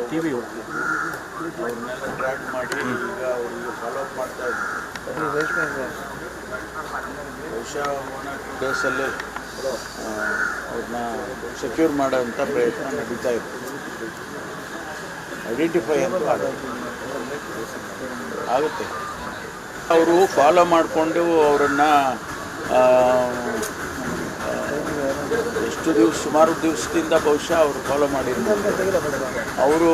TV ಅವ್ರನ್ನೆಲ್ಲ track ಮಾಡಿ ಈಗ ಅವರಿಗೆ ಫಾಲೋಅಪ್ ಮಾಡ್ತಾ ಇದ್ದೀವಿ. ಬಹುಶಃ 1 or 2 ಡೇಸಲ್ಲಿ ಅವ್ರನ್ನ ಸೆಕ್ಯೂರ್ ಮಾಡೋಂಥ ಪ್ರಯತ್ನ ನಡೀತಾ ಇದೆ. ಐಡೆಂಟಿಫೈ ಅಂತೂ ಆಗುತ್ತೆ. ಅವರು ಫಾಲೋ ಮಾಡಿಕೊಂಡು ಅವರನ್ನು ಸುಮಾರು ದಿವಸದಿಂದ ಬಹುಶಃ ಅವರು ಫಾಲೋ ಮಾಡಿರ್ತಾರೆ. ಅವರು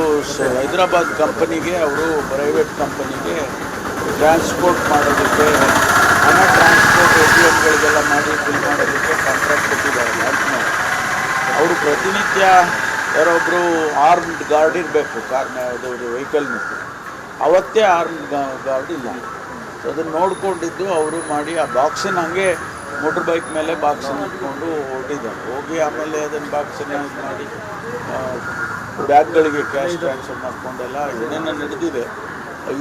ಹೈದರಾಬಾದ್ ಕಂಪನಿಗೆ, ಅವರು ಪ್ರೈವೇಟ್ ಕಂಪನಿಗೆ ಟ್ರಾನ್ಸ್ಪೋರ್ಟ್ ಮಾಡೋದಕ್ಕೆ, ಹಣ ಟ್ರಾನ್ಸ್ಪೋರ್ಟ್ ATMಗಳಿಗೆಲ್ಲ ಮಾಡಿ ಬಿಲ್ ಮಾಡೋದಕ್ಕೆ ಕಾಂಟ್ರಾಕ್ಟ್ ಕೊಟ್ಟಿದ್ದಾರೆ ಬ್ಯಾಂಕ್ನವರು. ಅವರು ಪ್ರತಿನಿತ್ಯ ಯಾರೊಬ್ಬರು ಆರ್ಮ್ಡ್ ಗಾರ್ಡ್ ಇರಬೇಕು ಕಾರ್ನ ವೆಹಿಕಲ್ನಿಂದ, ಅವತ್ತೇ ಆರ್ಮ್ಡ್ ಗಾರ್ಡ್ ಇಲ್ಲ. ಸೊ ಅದನ್ನು ನೋಡಿಕೊಂಡಿದ್ದು ಅವರು ಮಾಡಿ ಆ ಬಾಕ್ಸನ್ನು ಹಾಗೆ ಮೋಟ್ರ್ ಬೈಕ್ ಮೇಲೆ ಬಾಕ್ಸನ್ನು ಇಟ್ಕೊಂಡು ಹೊರಟಿದ್ದಾರೆ. ಹೋಗಿ ಆಮೇಲೆ ಅದನ್ನು ಬಾಕ್ಸನ್ನು ಇದು ಮಾಡಿ ಬ್ಯಾಗ್ಗಳಿಗೆ ಕ್ಯಾಶ್ ಟ್ರಾನ್ಸ್ಫರ್ ಮಾಡಿಕೊಂಡೆಲ್ಲ ಏನೇನೋ ನಡೆದಿದೆ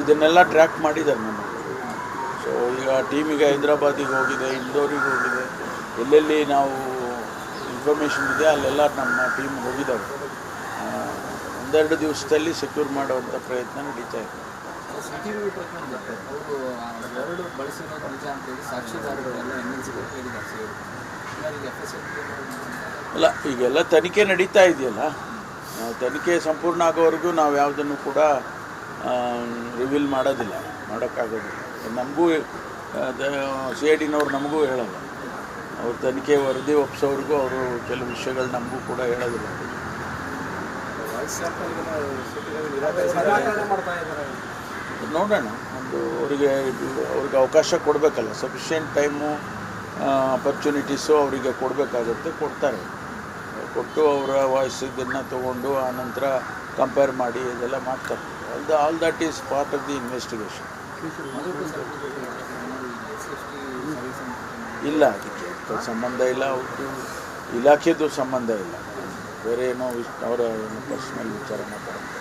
ಇದನ್ನೆಲ್ಲ ಟ್ರ್ಯಾಕ್ ಮಾಡಿದ್ದಾರೆ ನಮ್ಮ. ಸೊ ಈಗ ಟೀಮಿಗೆ ಹೈದರಾಬಾದಿಗೆ ಹೋಗಿದೆ, ಇಂದೋರಿಗೆ ಹೋಗಿದೆ, ಎಲ್ಲೆಲ್ಲಿ ನಾವು ಇನ್ಫಾರ್ಮೇಷನ್ ಇದೆ ಅಲ್ಲೆಲ್ಲ ನಮ್ಮ ಟೀಮ್ ಹೋಗಿದ್ದಾವೆ. 1-2 ದಿವಸದಲ್ಲಿ ಸೆಕ್ಯೂರ್ ಮಾಡುವಂಥ ಪ್ರಯತ್ನ ನಡೀತಾ ಇದೆ. ಅಲ್ಲ, ಈಗೆಲ್ಲ ತನಿಖೆ ನಡೀತಾ ಇದೆಯಲ್ಲ, ನಾವು ತನಿಖೆ ಸಂಪೂರ್ಣ ಆಗೋವರೆಗೂ ನಾವು ಯಾವುದನ್ನು ಕೂಡ ರಿವೀಲ್ ಮಾಡೋಕ್ಕಾಗೋದಿಲ್ಲ. ನಮಗೂ CIDನವ್ರು ನಮಗೂ ಹೇಳಲ್ಲ. ಅವ್ರ ತನಿಖೆ ವರದಿ ಒಪ್ಪಿಸೋವ್ರಿಗೂ ಅವರು ಕೆಲವು ವಿಷಯಗಳು ನಮಗೂ ಕೂಡ ಹೇಳೋದಿಲ್ಲ. ನೋಡೋಣ, ಅವ್ರಿಗೆ ಅವಕಾಶ ಕೊಡಬೇಕಲ್ಲ, ಸಫಿಷಿಯೆಂಟ್ ಟೈಮು ಅಪರ್ಚುನಿಟೀಸು ಅವರಿಗೆ ಕೊಡಬೇಕಾಗುತ್ತೆ, ಕೊಡ್ತಾರೆ. ಕೊಟ್ಟು ಅವರ ವಾಯ್ಸ್ ಇದನ್ನು ತೊಗೊಂಡು ಆನಂತರ ಕಂಪೇರ್ ಮಾಡಿ ಇದೆಲ್ಲ ಮಾಡ್ತಾರೆ. All that is part of the investigation. ಇಲ್ಲ, ಅದಕ್ಕೆ ಸಂಬಂಧ ಇಲ್ಲ, ಅವ್ರದ್ದು ಇಲಾಖೆದು ಸಂಬಂಧ ಇಲ್ಲ, ಬೇರೆ ಏನೋ ಅವರ ಏನೋ ಪರ್ಸನಲ್ ವಿಚಾರ ಮಾತಾಡ್ತಾರೆ.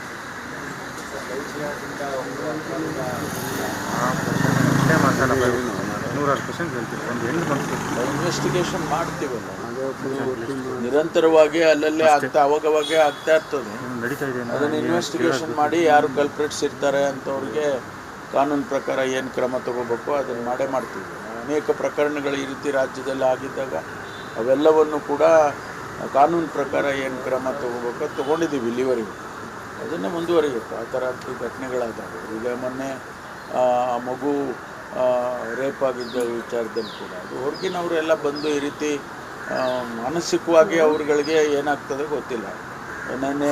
ಇನ್ವೆಸ್ಟಿಗೇಷನ್ ಮಾಡ್ತೀವಲ್ಲ, ನಿರಂತರವಾಗಿ ಅಲ್ಲಲ್ಲೇ ಅವಾಗವಾಗೇ ಆಗ್ತಾ ಇರ್ತದೆ. ಅದನ್ನು ಇನ್ವೆಸ್ಟಿಗೇಷನ್ ಮಾಡಿ ಯಾರು ಕಲ್ಪ್ರಿಟ್ಸ್ ಇರ್ತಾರೆ ಅಂಥವ್ರಿಗೆ ಕಾನೂನು ಪ್ರಕಾರ ಏನು ಕ್ರಮ ತಗೋಬೇಕು ಅದನ್ನು ಮಾಡೇ ಮಾಡ್ತೀವಿ. ಅನೇಕ ಪ್ರಕರಣಗಳು ಈ ರೀತಿ ರಾಜ್ಯದಲ್ಲಿ ಆಗಿದ್ದಾಗ ಅವೆಲ್ಲವನ್ನು ಕೂಡ ಕಾನೂನು ಪ್ರಕಾರ ಏನು ಕ್ರಮ ತಗೋಬೇಕು ತೊಗೊಂಡಿದ್ದೀವಿ ಇಲ್ಲಿವರೆಗೂ. ಅದನ್ನೇ ಮುಂದುವರಿಬೇಕು. ಆ ಥರ ಘಟನೆಗಳಾದಾಗ ಈಗ ಮೊನ್ನೆ ಮಗು ರೇಪ್ ಆಗಿದ್ದ ವಿಚಾರದಲ್ಲಿ ಕೂಡ ಅದು ಹೊರಗಿನವರೆಲ್ಲ ಬಂದು ಈ ರೀತಿ ಮಾನಸಿಕವಾಗಿ ಅವ್ರುಗಳಿಗೆ ಏನಾಗ್ತದೆ ಗೊತ್ತಿಲ್ಲ. ನೆನ್ನೆ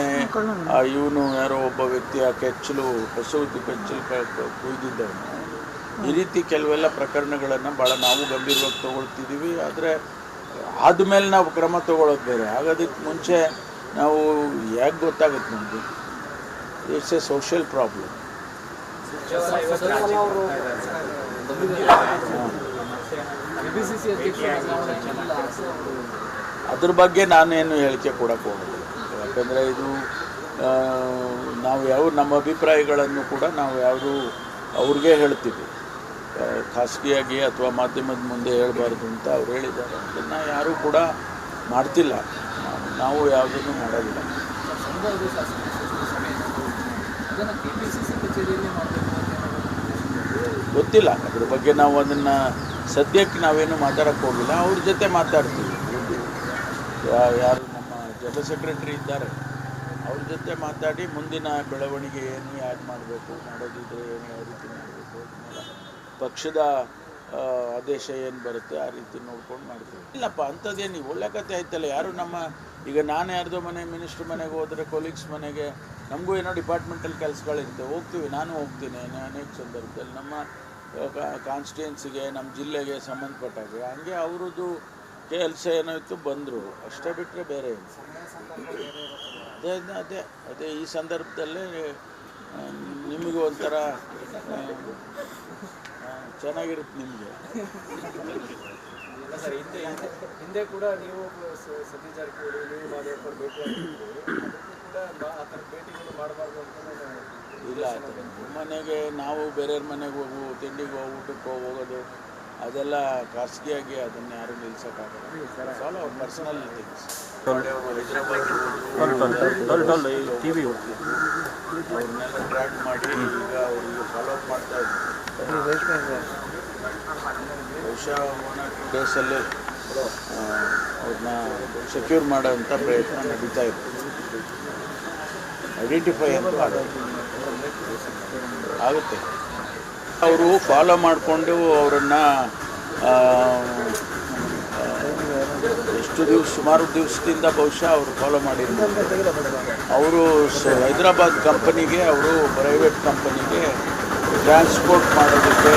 ಇವನು ಯಾರೋ ಒಬ್ಬ ವ್ಯಕ್ತಿ ಆ ಕೆಚ್ಚಲು ಹಸುವಿದ್ದು ಕೆಚ್ಚಲು ಕುಯ್ದಿದ್ದವನು, ಈ ರೀತಿ ಕೆಲವೆಲ್ಲ ಪ್ರಕರಣಗಳನ್ನು ಭಾಳ ನಾವು ಗಂಭೀರವಾಗಿ ತೊಗೊಳ್ತಿದ್ದೀವಿ. ಆದರೆ ಆದಮೇಲೆ ನಾವು ಕ್ರಮ ತೊಗೊಳ್ಳೋದು ಬೇರೆ. ಆಗೋದಕ್ಕೆ ಮುಂಚೆ ನಾವು ಯಾಕೆ ಗೊತ್ತಾಗುತ್ತೆ ನಮಗೆ, ಇಟ್ಸ್ ಎ ಸೋಷಿಯಲ್ ಪ್ರಾಬ್ಲಮ್. ಅದ್ರ ಬಗ್ಗೆ ನಾನೇನು ಹೇಳಿಕೆ ಕೊಡೋಕ್ಕೆ ಹೋಗೋದಿಲ್ಲ. ಯಾಕಂದರೆ ಇದು ನಾವು ನಮ್ಮ ಅಭಿಪ್ರಾಯಗಳನ್ನು ಕೂಡ ನಾವು ಯಾವುದು ಅವ್ರಿಗೆ ಹೇಳ್ತೀವಿ, ಖಾಸಗಿಯಾಗಿ ಅಥವಾ ಮಾಧ್ಯಮದ ಮುಂದೆ ಹೇಳಬಾರ್ದು ಅಂತ ಅವ್ರು ಹೇಳಿದ್ದಾರೆ. ಅದನ್ನು ಯಾರೂ ಕೂಡ ಮಾಡ್ತಿಲ್ಲ, ನಾವು ಯಾವುದನ್ನು ಮಾಡೋದಿಲ್ಲ. ಗೊತ್ತಿಲ್ಲ, ಅದ್ರ ಬಗ್ಗೆ ನಾವು ಅದನ್ನು ಸದ್ಯಕ್ಕೆ ನಾವೇನು ಮಾತಾಡೋಕ್ಕೆ ಹೋಗಿಲ್ಲ. ಅವ್ರ ಜೊತೆ ಮಾತಾಡ್ತೀವಿ. ಯಾರು ನಮ್ಮ ಜನರಲ್ ಸೆಕ್ರೆಟರಿ ಇದ್ದಾರೆ ಅವ್ರ ಜೊತೆ ಮಾತಾಡಿ ಮುಂದಿನ ಬೆಳವಣಿಗೆ ಏನು, ಯಾಕೆ ಮಾಡಬೇಕು, ಮಾಡೋದಿದ್ರೆ ಏನು, ಯಾವ ರೀತಿ ಮಾಡಬೇಕು, ಪಕ್ಷದ ಆದೇಶ ಏನು ಬರುತ್ತೆ ಆ ರೀತಿ ನೋಡ್ಕೊಂಡು ಮಾಡ್ತೀವಿ. ಇಲ್ಲಪ್ಪ, ಅಂಥದ್ದೇನು ಒಳ್ಳೆ ಕತೆ ಆಯ್ತಲ್ಲ. ಯಾರು ನಮ್ಮ ಈಗ ನಾನು ಯಾರ್ದೋ ಮಿನಿಸ್ಟ್ರ್ ಮನೆಗೆ ಹೋದರೆ, ಕೊಲೀಗ್ಸ್ ಮನೆಗೆ, ನಮಗೂ ಏನೋ ಡಿಪಾರ್ಟ್ಮೆಂಟಲ್ ಕೆಲಸಗಳಿರ್ತವೆ, ಹೋಗ್ತೀವಿ. ನಾನು ಹೋಗ್ತೀನಿ ಅನೇಕ ಸಂದರ್ಭದಲ್ಲಿ ನಮ್ಮ ಕಾನ್ಸ್ಟಿಟ್ಯೂನ್ಸಿಗೆ, ನಮ್ಮ ಜಿಲ್ಲೆಗೆ ಸಂಬಂಧಪಟ್ಟಾಗೆ. ಹಂಗೆ ಅವ್ರದ್ದು ಕೆಲಸ ಏನೋ ಇತ್ತು, ಬಂದರು, ಅಷ್ಟೇ ಬಿಟ್ಟರೆ ಬೇರೆ ಏನು. ಅದೇ ಈ ಸಂದರ್ಭದಲ್ಲೇ ನಿಮಗೂ ಒಂಥರ ಚೆನ್ನಾಗಿರುತ್ತೆ ನಿಮಗೆ. ಹಿಂದೆ ಕೂಡ ನೀವು ಸತೀಶ್ ಜಾರಕಿಹೊಳಿ, ನೀವು ಮಾದೇವಪ್ಪರು ಭೇಟಿಗಳು ಮಾಡಬಾರ್ದು ಅಂತ ಇಲ್ಲ. ಮನೆಗೆ ನಾವು ಬೇರೆಯವ್ರ ಮನೆಗೆ ತಿಂಡಿಗೆ ಊಟಕ್ಕೆ ಹೋಗೋದು ಅದೆಲ್ಲ ಖಾಸಗಿಯಾಗಿ ಅದನ್ನು ಯಾರೂ ನಿಲ್ಸೋಕ್ಕಾಗಲ್ಲ. All our personal things. Hyderabad ಅವ್ರನ್ನೆಲ್ಲ ಟ್ರ್ಯಾಕ್ ಮಾಡಿ ಈಗ ಅವರಿಗೆ ಫಾಲೋಅಪ್ ಮಾಡ್ತಾ ಇದ್ದೀವಿ. ಬಹುಶಃ 1 or 2 ಡೇಸಲ್ಲಿ ಅವ್ರನ್ನ ಸೆಕ್ಯೂರ್ ಮಾಡೋಂಥ ಪ್ರಯತ್ನ ನಡೀತಾ ಇದೆ. ಐಡೆಂಟಿಫೈ ಅಂತೂ ಆಗುತ್ತೆ. ಅವರು ಫಾಲೋ ಮಾಡಿಕೊಂಡು ಅವರನ್ನು ಸುಮಾರು ದಿವಸದಿಂದ ಬಹುಶಃ ಅವರು ಫಾಲೋ ಮಾಡಿದ್ರು. ಅವರು ಹೈದರಾಬಾದ್ ಕಂಪನಿಗೆ, ಅವರು ಪ್ರೈವೇಟ್ ಕಂಪನಿಗೆ ಟ್ರಾನ್ಸ್ಪೋರ್ಟ್ ಮಾಡೋದಕ್ಕೆ,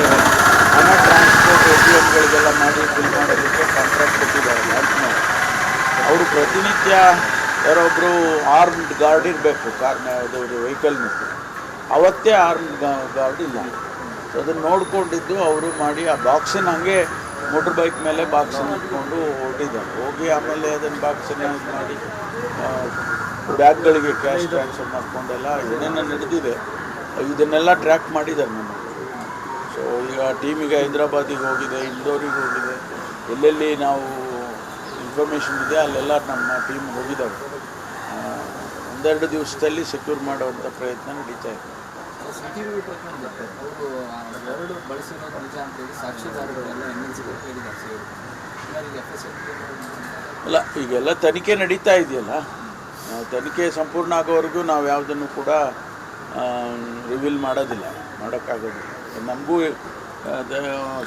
ಹಣ ಟ್ರಾನ್ಸ್ಪೋರ್ಟ್ ATMಗಳಿಗೆಲ್ಲ ಮಾಡಿ ಬಿಲ್ ಮಾಡೋದಕ್ಕೆ ಕಾಂಟ್ರಾಕ್ಟ್ ಕೊಟ್ಟಿದ್ದಾರೆ ಬ್ಯಾಂಕ್ನವರು. ಅವರು ಪ್ರತಿನಿತ್ಯ ಯಾರೊಬ್ಬರು ಆರ್ಮ್ಡ್ ಗಾರ್ಡ್ ಇರಬೇಕು ಕಾರ್ನ ವೆಹಿಕಲ್ನಿಂದ. ಅವತ್ತೇ ಆರ್ಮ್ಡ್ ಗಾರ್ಡ್ ಇಲ್ಲ. ಸೊ ಅದನ್ನು ನೋಡಿಕೊಂಡಿದ್ದು ಅವರು ಮಾಡಿ ಆ ಬಾಕ್ಸನ್ನು ಹಾಗೆ ಮೋಟ್ರ್ ಬೈಕ್ ಮೇಲೆ ಬಾಕ್ಸನ್ನು ಇಟ್ಕೊಂಡು ಹೊರಟಿದ್ದಾರೆ. ಹೋಗಿ ಆಮೇಲೆ ಅದನ್ನು ಬಾಕ್ಸನ್ನು ಇದು ಮಾಡಿ ಬ್ಯಾಗ್ಗಳಿಗೆ ಕ್ಯಾಶ್ ಟ್ರಾನ್ಸ್ಫರ್ ಮಾಡಿಕೊಂಡೆಲ್ಲ ಏನೇನೋ ನಡೆದಿದೆ ಇದನ್ನೆಲ್ಲ ಟ್ರ್ಯಾಕ್ ಮಾಡಿದ್ದಾರೆ ನಮಗೆ. ಸೊ ಈಗ ಟೀಮಿಗೆ ಹೈದರಾಬಾದಿಗೆ ಹೋಗಿದೆ, ಇಂದೋರಿಗೆ ಹೋಗಿದೆ, ಎಲ್ಲೆಲ್ಲಿ ನಾವು ಇನ್ಫಾರ್ಮೇಷನ್ ಇದೆ ಅಲ್ಲೆಲ್ಲ ನಮ್ಮ ಟೀಮ್ ಹೋಗಿದ್ದಾವೆ. 1-2 ದಿವಸದಲ್ಲಿ ಸೆಕ್ಯೂರ್ ಮಾಡುವಂಥ ಪ್ರಯತ್ನ ನಡೀತಾ ಇದೆ. CCTV ಪ್ರಕರಣದಲ್ಲಿ ಅವರು ಎರಡು ಬಳಸಿರೋದು ನಿಜ ಅಂತೇಳಿ ಸಾಕ್ಷಿದಾರಗಳೆಲ್ಲ NLCಗೆ ಹೇಳಿದ್ದಾರೆ. ಅಲ್ಲ, ಈಗೆಲ್ಲ ತನಿಖೆ ನಡೀತಾ ಇದೆಯಲ್ಲ, ತನಿಖೆ ಸಂಪೂರ್ಣ ಆಗೋವರೆಗೂ ನಾವು ಯಾವುದನ್ನು ಕೂಡ ರಿವೀಲ್ ಮಾಡೋಕ್ಕಾಗೋದಿಲ್ಲ. ನಮಗೂ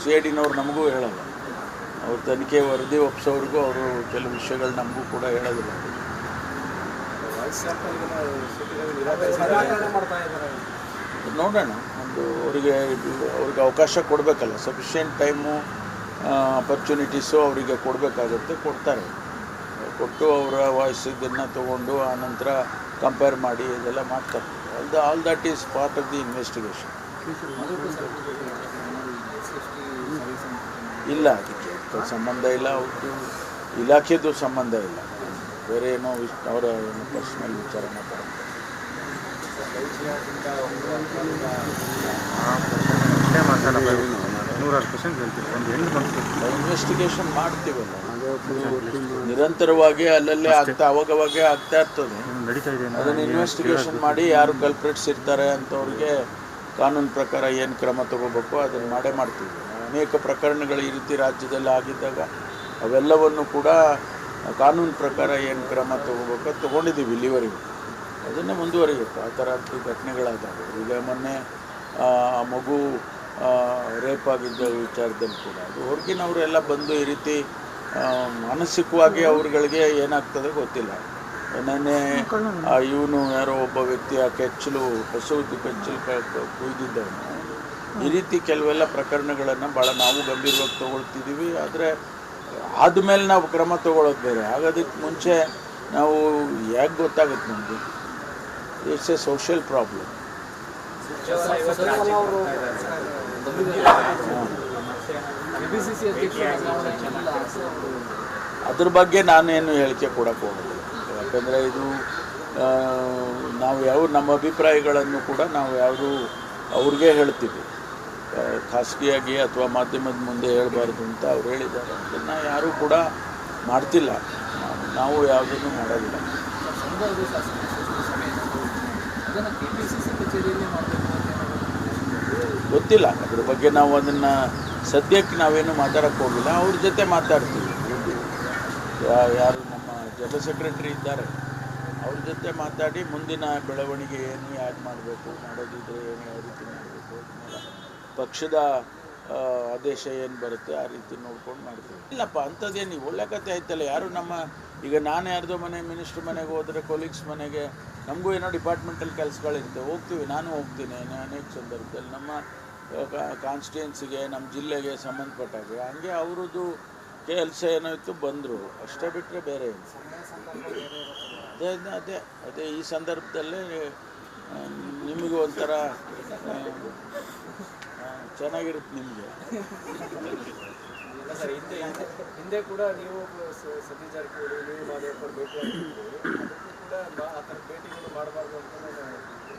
CIDನವ್ರು ನಮಗೂ ಹೇಳಲ್ಲ. ಅವ್ರ ತನಿಖೆ ವರದಿ ಒಪ್ಪಿಸೋವರೆಗೂ ಅವರು ಕೆಲವು ವಿಷಯಗಳು ನಮಗೂ ಕೂಡ ಹೇಳೋದಿಲ್ಲ. ನೋಡೋಣ, ಅವ್ರಿಗೆ ಅವಕಾಶ ಕೊಡಬೇಕಲ್ಲ, ಸಫಿಷಿಯೆಂಟ್ ಟೈಮು ಅಪರ್ಚುನಿಟೀಸು ಅವರಿಗೆ ಕೊಡಬೇಕಾಗುತ್ತೆ, ಕೊಡ್ತಾರೆ. ಕೊಟ್ಟು ಅವರ ವಾಯ್ಸ್ ಇದನ್ನು ತೊಗೊಂಡು ಆನಂತರ ಕಂಪೇರ್ ಮಾಡಿ ಇದೆಲ್ಲ ಮಾಡ್ತಾರೆ. All that is part of the investigation. ಇಲ್ಲ, ಅದಕ್ಕೆ ಸಂಬಂಧ ಇಲ್ಲ, ಅವ್ರದ್ದು ಇಲಾಖೆದು ಸಂಬಂಧ ಇಲ್ಲ. ಬೇರೆ ಏನೋ ಅವರ ಏನೋ ಪರ್ಸ್ನಲ್ ವಿಚಾರ ಮಾತಾಡ್ತಾರೆ. ಇನ್ವೆಸ್ಟಿಗೇಷನ್ ಮಾಡ್ತೀವಲ್ಲ, ನಿರಂತರವಾಗಿ ಅಲ್ಲಲ್ಲೇ ಅವಾಗವಾಗೇ ಆಗ್ತಾ ಇರ್ತದೆ. ಅದನ್ನು ಇನ್ವೆಸ್ಟಿಗೇಷನ್ ಮಾಡಿ ಯಾರು ಕಲ್ಪ್ರಿಟ್ಸ್ ಇರ್ತಾರೆ ಅಂಥವ್ರಿಗೆ ಕಾನೂನು ಪ್ರಕಾರ ಏನು ಕ್ರಮ ತಗೋಬೇಕು ಅದನ್ನು ಮಾಡೇ ಮಾಡ್ತೀವಿ. ಅನೇಕ ಪ್ರಕರಣಗಳು ಈ ರೀತಿ ರಾಜ್ಯದಲ್ಲಿ ಆಗಿದ್ದಾಗ ಅವೆಲ್ಲವನ್ನು ಕೂಡ ಕಾನೂನು ಪ್ರಕಾರ ಏನು ಕ್ರಮ ತಗೋಬೇಕು ತೊಗೊಂಡಿದ್ದೀವಿ ಇಲ್ಲಿವರೆಗೂ. ಅದನ್ನೇ ಮುಂದುವರಿಬೇಕು. ಆ ಥರ ಘಟನೆಗಳಾದಾಗ ಈಗ ಮೊನ್ನೆ ಮಗು ರೇಪ್ ಆಗಿದ್ದ ವಿಚಾರದಲ್ಲಿ ಕೂಡ ಅದು ಹೊರಗಿನವರೆಲ್ಲ ಬಂದು ಈ ರೀತಿ ಮಾನಸಿಕವಾಗಿ ಅವ್ರುಗಳಿಗೆ ಏನಾಗ್ತದೆ ಗೊತ್ತಿಲ್ಲ. ನೆನ್ನೆ ಇವನು ಯಾರೋ ಒಬ್ಬ ವ್ಯಕ್ತಿ ಆ ಕೆಚ್ಚಲು ಹಸುವಿದ್ದು ಕೆಚ್ಚಲು ಕುಯ್ದಿದ್ದವನು. ಈ ರೀತಿ ಕೆಲವೆಲ್ಲ ಪ್ರಕರಣಗಳನ್ನು ಭಾಳ ನಾವು ಗಂಭೀರವಾಗಿ ತೊಗೊಳ್ತಿದ್ದೀವಿ. ಆದರೆ ಆದಮೇಲೆ ನಾವು ಕ್ರಮ ತೊಗೊಳ್ಳೋದು ಬೇರೆ. ಆಗೋದಕ್ಕೆ ಮುಂಚೆ ನಾವು ಯಾಕೆ ಗೊತ್ತಾಗುತ್ತೆ ನಮಗೆ, ಇಟ್ಸ್ ಎ ಸೋಷಿಯಲ್ ಪ್ರಾಬ್ಲಮ್. ಅದ್ರ ಬಗ್ಗೆ ನಾನೇನು ಹೇಳಿಕೆ ಕೊಡೋಕ್ಕೆ ಹೋಗೋದಿಲ್ಲ. ಯಾಕಂದರೆ ಇದು ನಾವು ನಮ್ಮ ಅಭಿಪ್ರಾಯಗಳನ್ನು ಕೂಡ ನಾವು ಯಾವುದು ಅವ್ರಿಗೆ ಹೇಳ್ತೀವಿ, ಖಾಸಗಿಯಾಗಿ ಅಥವಾ ಮಾಧ್ಯಮದ ಮುಂದೆ ಹೇಳಬಾರ್ದು ಅಂತ ಅವ್ರು ಹೇಳಿದ್ದಾರೆ. ಅದನ್ನು ಯಾರೂ ಕೂಡ ಮಾಡ್ತಿಲ್ಲ, ನಾವು ಯಾವುದನ್ನು ಮಾಡೋದಿಲ್ಲ. ಗೊತ್ತಿಲ್ಲ, ಅದ್ರ ಬಗ್ಗೆ ನಾವು ಅದನ್ನು ಸದ್ಯಕ್ಕೆ ನಾವೇನು ಮಾತಾಡೋಕ್ಕೆ ಹೋಗಿಲ್ಲ. ಅವ್ರ ಜೊತೆ ಮಾತಾಡ್ತೀವಿ. ಯಾರು ನಮ್ಮ ಜನರಲ್ ಸೆಕ್ರೆಟರಿ ಇದ್ದಾರೆ ಅವ್ರ ಜೊತೆ ಮಾತಾಡಿ ಮುಂದಿನ ಬೆಳವಣಿಗೆ ಏನು, ಯಾಕೆ ಮಾಡಬೇಕು, ಮಾಡೋದಿದ್ರೆ ಏನು, ಯಾವ ರೀತಿ ಮಾಡಬೇಕು, ಪಕ್ಷದ ಆದೇಶ ಏನು ಬರುತ್ತೆ ಆ ರೀತಿ ನೋಡ್ಕೊಂಡು ಮಾಡ್ತೀವಿ. ಇಲ್ಲಪ್ಪ, ಅಂಥದ್ದೇನು ಒಳ್ಳೆ ಕತೆ ಆಯ್ತಲ್ಲ. ಯಾರು ನಮ್ಮ ಈಗ ನಾನು ಯಾರ್ದೋ ಮಿನಿಸ್ಟ್ರ್ ಮನೆಗೆ ಹೋದರೆ, ಕೊಲೀಗ್ಸ್ ಮನೆಗೆ, ನಮಗೂ ಏನೋ ಡಿಪಾರ್ಟ್ಮೆಂಟಲ್ ಕೆಲಸಗಳಿರ್ತವೆ, ಹೋಗ್ತೀವಿ. ನಾನು ಹೋಗ್ತೀನಿ ಅನೇಕ ಸಂದರ್ಭದಲ್ಲಿ ನಮ್ಮ ಕಾನ್ಸ್ಟಿಟ್ಯೂನ್ಸಿಗೆ, ನಮ್ಮ ಜಿಲ್ಲೆಗೆ ಸಂಬಂಧಪಟ್ಟಾಗೆ. ಹಂಗೆ ಅವ್ರದ್ದು ಕೆಲಸ ಏನೋ ಇತ್ತು, ಬಂದರು, ಅಷ್ಟೇ ಬಿಟ್ಟರೆ ಬೇರೆ ಏನು. ಅದೇ ಈ ಸಂದರ್ಭದಲ್ಲೇ ನಿಮಗೂ ಒಂಥರ ಚೆನ್ನಾಗಿರುತ್ತೆ ನಿಮಗೆ. ಹಿಂದೆ ಕೂಡ ನೀವು ಸತೀಶ್ ಜಾರಕಿಹೊಳಿ, ನೀವು ಮಾದೇವಪ್ಪರು ಭೇಟಿ ಕೂಡ ಆ ಥರ ಭೇಟಿಗಳು ಮಾಡಬಾರ್ದು ಅಂತ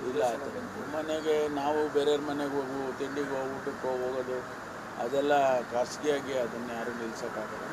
ಇಲ್ಲ. ಮನೆಗೆ ನಾವು ಬೇರೆಯವ್ರ ಮನೆಗೆ ತಿಂಡಿಗೆ ಊಟಕ್ಕೆ ಹೋಗೋದು ಅದೆಲ್ಲ ಖಾಸಗಿಯಾಗಿ ಅದನ್ನು ಯಾರೂ ನಿಲ್ಸೋಕ್ಕಾಗಲ್ಲ.